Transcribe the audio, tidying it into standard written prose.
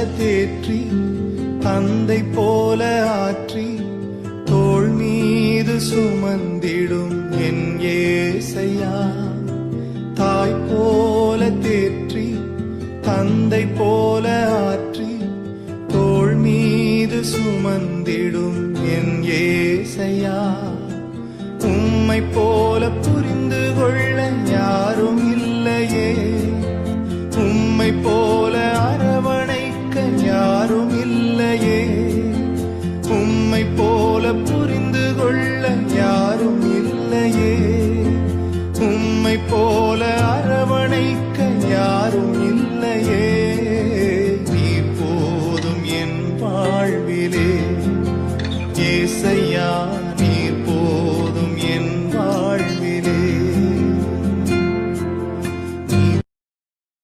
தேற்றி தந்தை போல ஆற்றி தோள் மீது சுமந்திடும் என் ஏசையா. தாய் போல தேற்றி தந்தை போல ஆற்றி தோள் மீது சுமந்திடும் என் ஏசையா. உம்மை போல